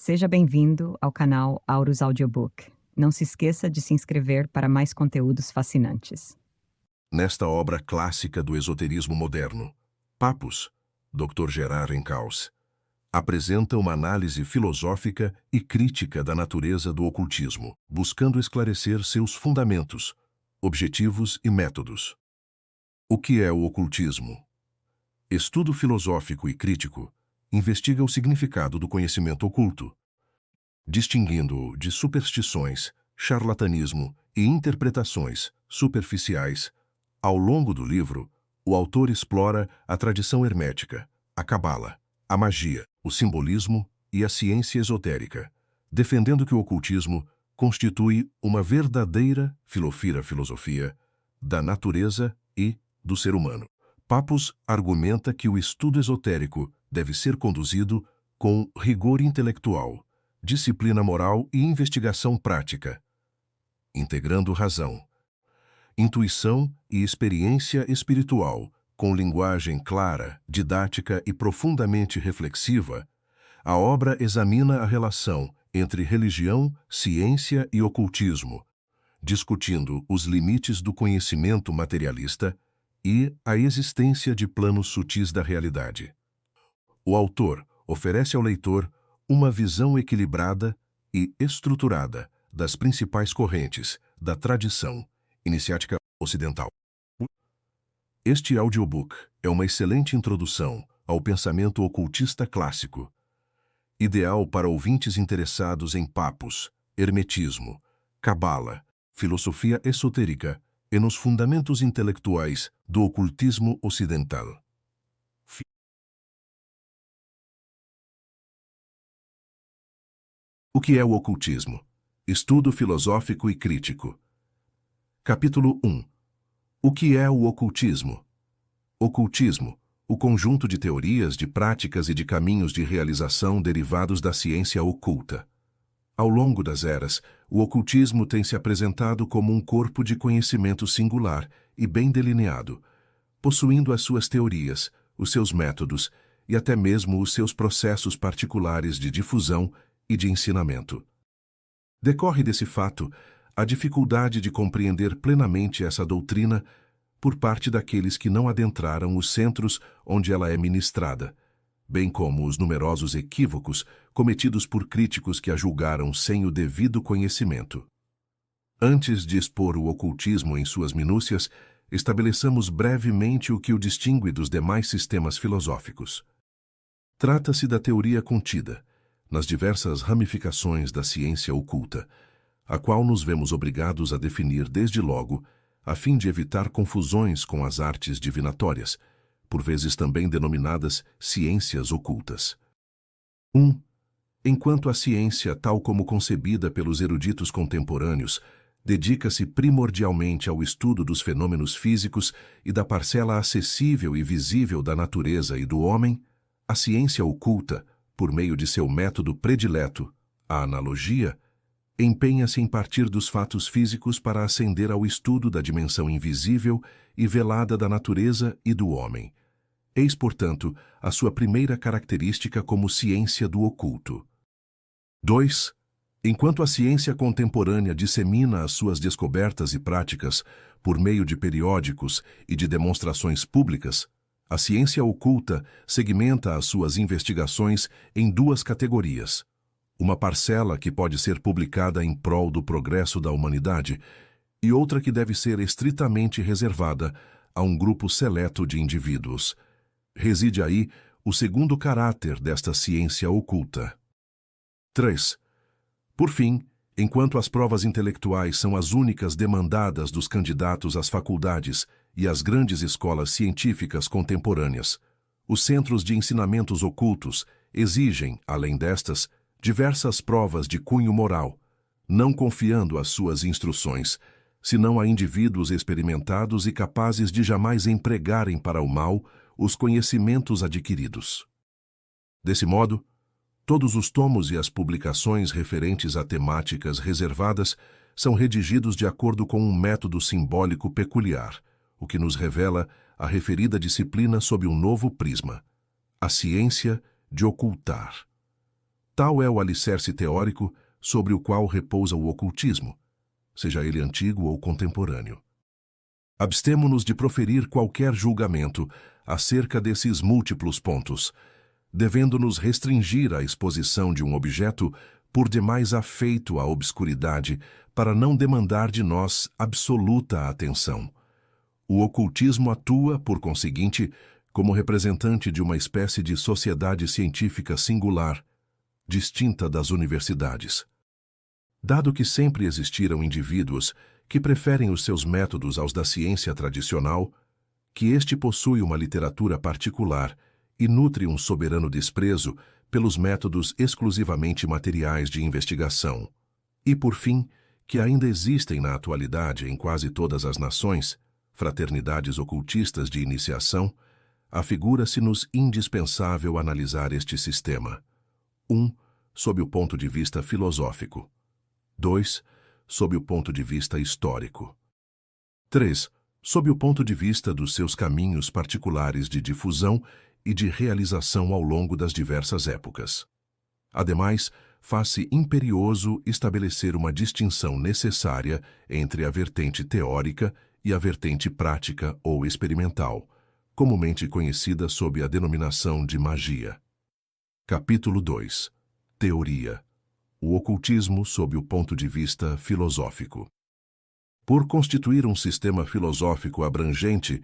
Seja bem-vindo ao canal Aurus Audiobook. Não se esqueça de se inscrever para mais conteúdos fascinantes. Nesta obra clássica do esoterismo moderno, Papus, Dr. Gerard Encausse, apresenta uma análise filosófica e crítica da natureza do ocultismo, buscando esclarecer seus fundamentos, objetivos e métodos. O que é o ocultismo? Estudo filosófico e crítico investiga o significado do conhecimento oculto, distinguindo-o de superstições, charlatanismo e interpretações superficiais. Ao longo do livro, o autor explora a tradição hermética, a cabala, a magia, o simbolismo e a ciência esotérica, defendendo que o ocultismo constitui uma verdadeira filosofia da natureza e do ser humano. Papus argumenta que o estudo esotérico deve ser conduzido com rigor intelectual, disciplina moral e investigação prática, integrando razão, intuição e experiência espiritual, com linguagem clara, didática e profundamente reflexiva. A obra examina a relação entre religião, ciência e ocultismo, discutindo os limites do conhecimento materialista e a existência de planos sutis da realidade. O autor oferece ao leitor uma visão equilibrada e estruturada das principais correntes da tradição iniciática ocidental. Este audiobook é uma excelente introdução ao pensamento ocultista clássico, ideal para ouvintes interessados em papus, hermetismo, cabala, filosofia esotérica e nos fundamentos intelectuais do ocultismo ocidental. O que é o ocultismo? Estudo filosófico e crítico. Capítulo 1. O que é o ocultismo? Ocultismo, o conjunto de teorias, de práticas e de caminhos de realização derivados da ciência oculta. Ao longo das eras, o ocultismo tem se apresentado como um corpo de conhecimento singular e bem delineado, possuindo as suas teorias, os seus métodos e até mesmo os seus processos particulares de difusão e de ensinamento. Decorre desse fato a dificuldade de compreender plenamente essa doutrina por parte daqueles que não adentraram os centros onde ela é ministrada, bem como os numerosos equívocos cometidos por críticos que a julgaram sem o devido conhecimento. Antes de expor o ocultismo em suas minúcias, estabeleçamos brevemente o que o distingue dos demais sistemas filosóficos. Trata-se da teoria contida nas diversas ramificações da ciência oculta, a qual nos vemos obrigados a definir desde logo, a fim de evitar confusões com as artes divinatórias, por vezes também denominadas ciências ocultas. 1. Enquanto a ciência, tal como concebida pelos eruditos contemporâneos, dedica-se primordialmente ao estudo dos fenômenos físicos e da parcela acessível e visível da natureza e do homem, a ciência oculta, por meio de seu método predileto, a analogia, empenha-se em partir dos fatos físicos para ascender ao estudo da dimensão invisível e velada da natureza e do homem. Eis, portanto, a sua primeira característica como ciência do oculto. 2. Enquanto a ciência contemporânea dissemina as suas descobertas e práticas por meio de periódicos e de demonstrações públicas, a ciência oculta segmenta as suas investigações em duas categorias: uma parcela que pode ser publicada em prol do progresso da humanidade e outra que deve ser estritamente reservada a um grupo seleto de indivíduos. Reside aí o segundo caráter desta ciência oculta. 3. Por fim, enquanto as provas intelectuais são as únicas demandadas dos candidatos às faculdades e às grandes escolas científicas contemporâneas, os centros de ensinamentos ocultos exigem, além destas, diversas provas de cunho moral, não confiando as suas instruções, senão a indivíduos experimentados e capazes de jamais empregarem para o mal os conhecimentos adquiridos. Desse modo, todos os tomos e as publicações referentes a temáticas reservadas são redigidos de acordo com um método simbólico peculiar, o que nos revela a referida disciplina sob um novo prisma, a ciência de ocultar. Tal é o alicerce teórico sobre o qual repousa o ocultismo, seja ele antigo ou contemporâneo. Abstemo-nos de proferir qualquer julgamento acerca desses múltiplos pontos, devendo-nos restringir à exposição de um objeto por demais afeito à obscuridade, para não demandar de nós absoluta atenção. O ocultismo atua, por conseguinte, como representante de uma espécie de sociedade científica singular, distinta das universidades. Dado que sempre existiram indivíduos que preferem os seus métodos aos da ciência tradicional, que este possui uma literatura particular e nutre um soberano desprezo pelos métodos exclusivamente materiais de investigação, e, por fim, que ainda existem na atualidade em quase todas as nações fraternidades ocultistas de iniciação, afigura-se-nos indispensável analisar este sistema. 1. Sob o ponto de vista filosófico. 2. Sob o ponto de vista histórico. 3. Sob o ponto de vista dos seus caminhos particulares de difusão e de realização ao longo das diversas épocas. Ademais, faz-se imperioso estabelecer uma distinção necessária entre a vertente teórica e a vertente prática ou experimental, comumente conhecida sob a denominação de magia. Capítulo 2. Teoria. O ocultismo sob o ponto de vista filosófico. Por constituir um sistema filosófico abrangente,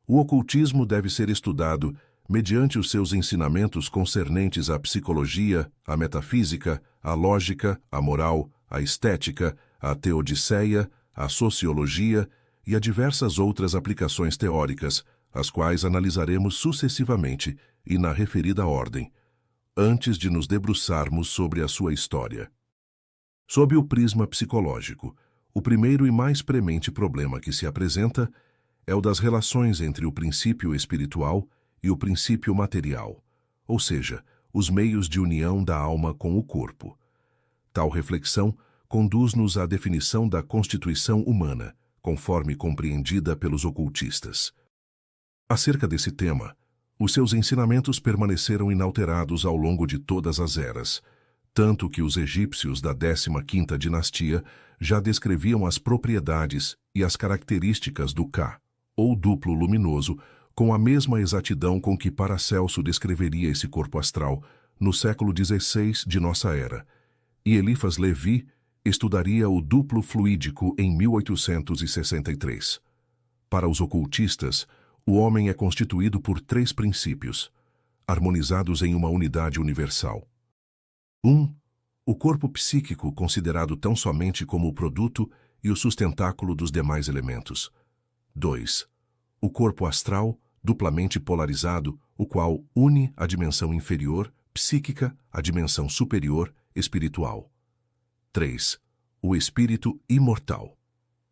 o ocultismo deve ser estudado mediante os seus ensinamentos concernentes à psicologia, à metafísica, à lógica, à moral, à estética, à teodiceia, à sociologia e a diversas outras aplicações teóricas, as quais analisaremos sucessivamente e na referida ordem, antes de nos debruçarmos sobre a sua história. Sob o prisma psicológico, o primeiro e mais premente problema que se apresenta é o das relações entre o princípio espiritual e o princípio material, ou seja, os meios de união da alma com o corpo. Tal reflexão conduz-nos à definição da constituição humana, conforme compreendida pelos ocultistas. Acerca desse tema, os seus ensinamentos permaneceram inalterados ao longo de todas as eras, tanto que os egípcios da 15ª dinastia já descreviam as propriedades e as características do Ka, ou duplo luminoso, com a mesma exatidão com que Paracelso descreveria esse corpo astral no século XVI de nossa era, e Eliphas Levi estudaria o duplo fluídico em 1863. Para os ocultistas, o homem é constituído por 3 princípios, harmonizados em uma unidade universal. 1. O corpo psíquico, considerado tão somente como o produto e o sustentáculo dos demais elementos. 2. O corpo astral, duplamente polarizado, o qual une a dimensão inferior, psíquica, à dimensão superior, espiritual. 3. O espírito imortal.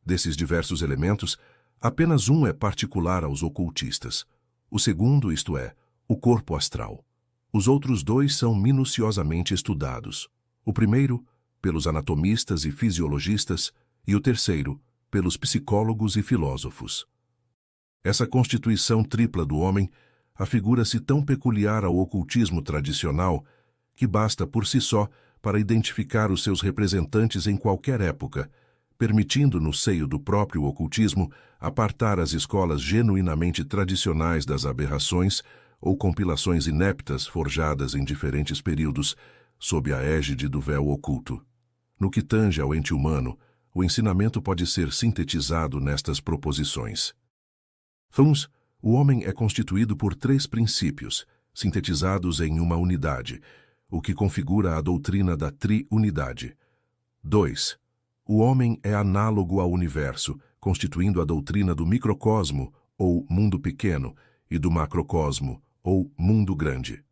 Desses diversos elementos, apenas um é particular aos ocultistas. O segundo, isto é, o corpo astral. Os outros 2 são minuciosamente estudados. O primeiro, pelos anatomistas e fisiologistas, e o terceiro, pelos psicólogos e filósofos. Essa constituição tripla do homem afigura-se tão peculiar ao ocultismo tradicional que basta por si só para identificar os seus representantes em qualquer época, permitindo no seio do próprio ocultismo apartar as escolas genuinamente tradicionais das aberrações ou compilações ineptas forjadas em diferentes períodos sob a égide do véu oculto. No que tange ao ente humano, o ensinamento pode ser sintetizado nestas proposições. Funs, o homem é constituído por 3 princípios, sintetizados em uma unidade, o que configura a doutrina da triunidade. 2. O homem é análogo ao universo, constituindo a doutrina do microcosmo, ou mundo pequeno, e do macrocosmo, ou mundo grande.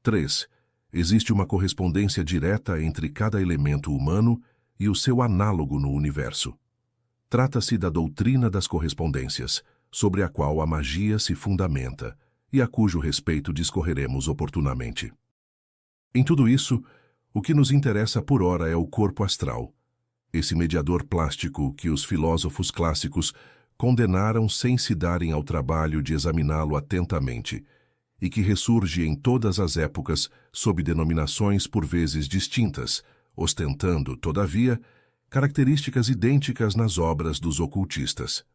3. Existe uma correspondência direta entre cada elemento humano e o seu análogo no universo. Trata-se da doutrina das correspondências, sobre a qual a magia se fundamenta e a cujo respeito discorreremos oportunamente. Em tudo isso, o que nos interessa por ora é o corpo astral, esse mediador plástico que os filósofos clássicos condenaram sem se darem ao trabalho de examiná-lo atentamente, e que ressurge em todas as épocas sob denominações por vezes distintas, ostentando, todavia, características idênticas nas obras dos ocultistas.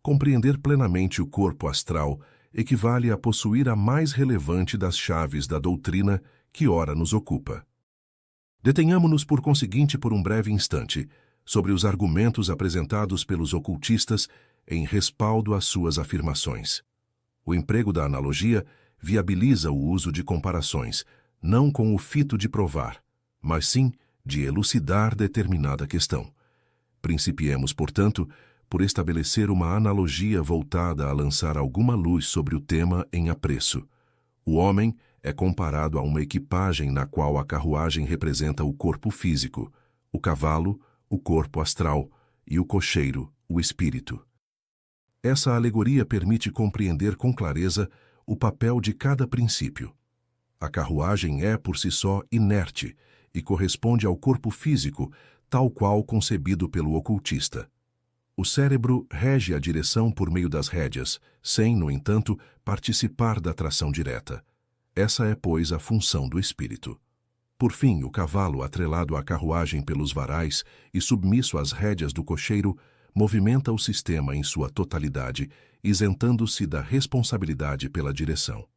Compreender plenamente o corpo astral equivale a possuir a mais relevante das chaves da doutrina que ora nos ocupa. Detenhamo-nos, por conseguinte, por um breve instante, sobre os argumentos apresentados pelos ocultistas em respaldo às suas afirmações. O emprego da analogia viabiliza o uso de comparações, não com o fito de provar, mas sim de elucidar determinada questão. Principiemos, portanto, por estabelecer uma analogia voltada a lançar alguma luz sobre o tema em apreço. O homem é comparado a uma equipagem na qual a carruagem representa o corpo físico, o cavalo, o corpo astral e o cocheiro, o espírito. Essa alegoria permite compreender com clareza o papel de cada princípio. A carruagem é, por si só, inerte e corresponde ao corpo físico, tal qual concebido pelo ocultista. O cérebro rege a direção por meio das rédeas, sem, no entanto, participar da tração direta. Essa é, pois, a função do espírito. Por fim, o cavalo, atrelado à carruagem pelos varais e submisso às rédeas do cocheiro, movimenta o sistema em sua totalidade, isentando-se da responsabilidade pela direção.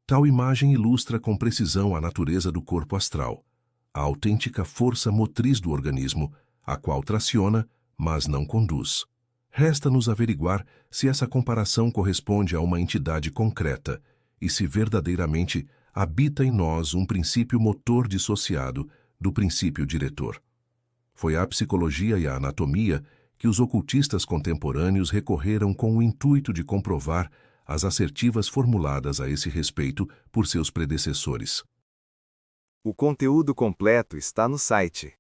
Tal imagem ilustra com precisão a natureza do corpo astral, a autêntica força motriz do organismo, a qual traciona, mas não conduz. Resta-nos averiguar se essa comparação corresponde a uma entidade concreta e se verdadeiramente habita em nós um princípio motor dissociado do princípio diretor. Foi à psicologia e à anatomia que os ocultistas contemporâneos recorreram com o intuito de comprovar as assertivas formuladas a esse respeito por seus predecessores. O conteúdo completo está no site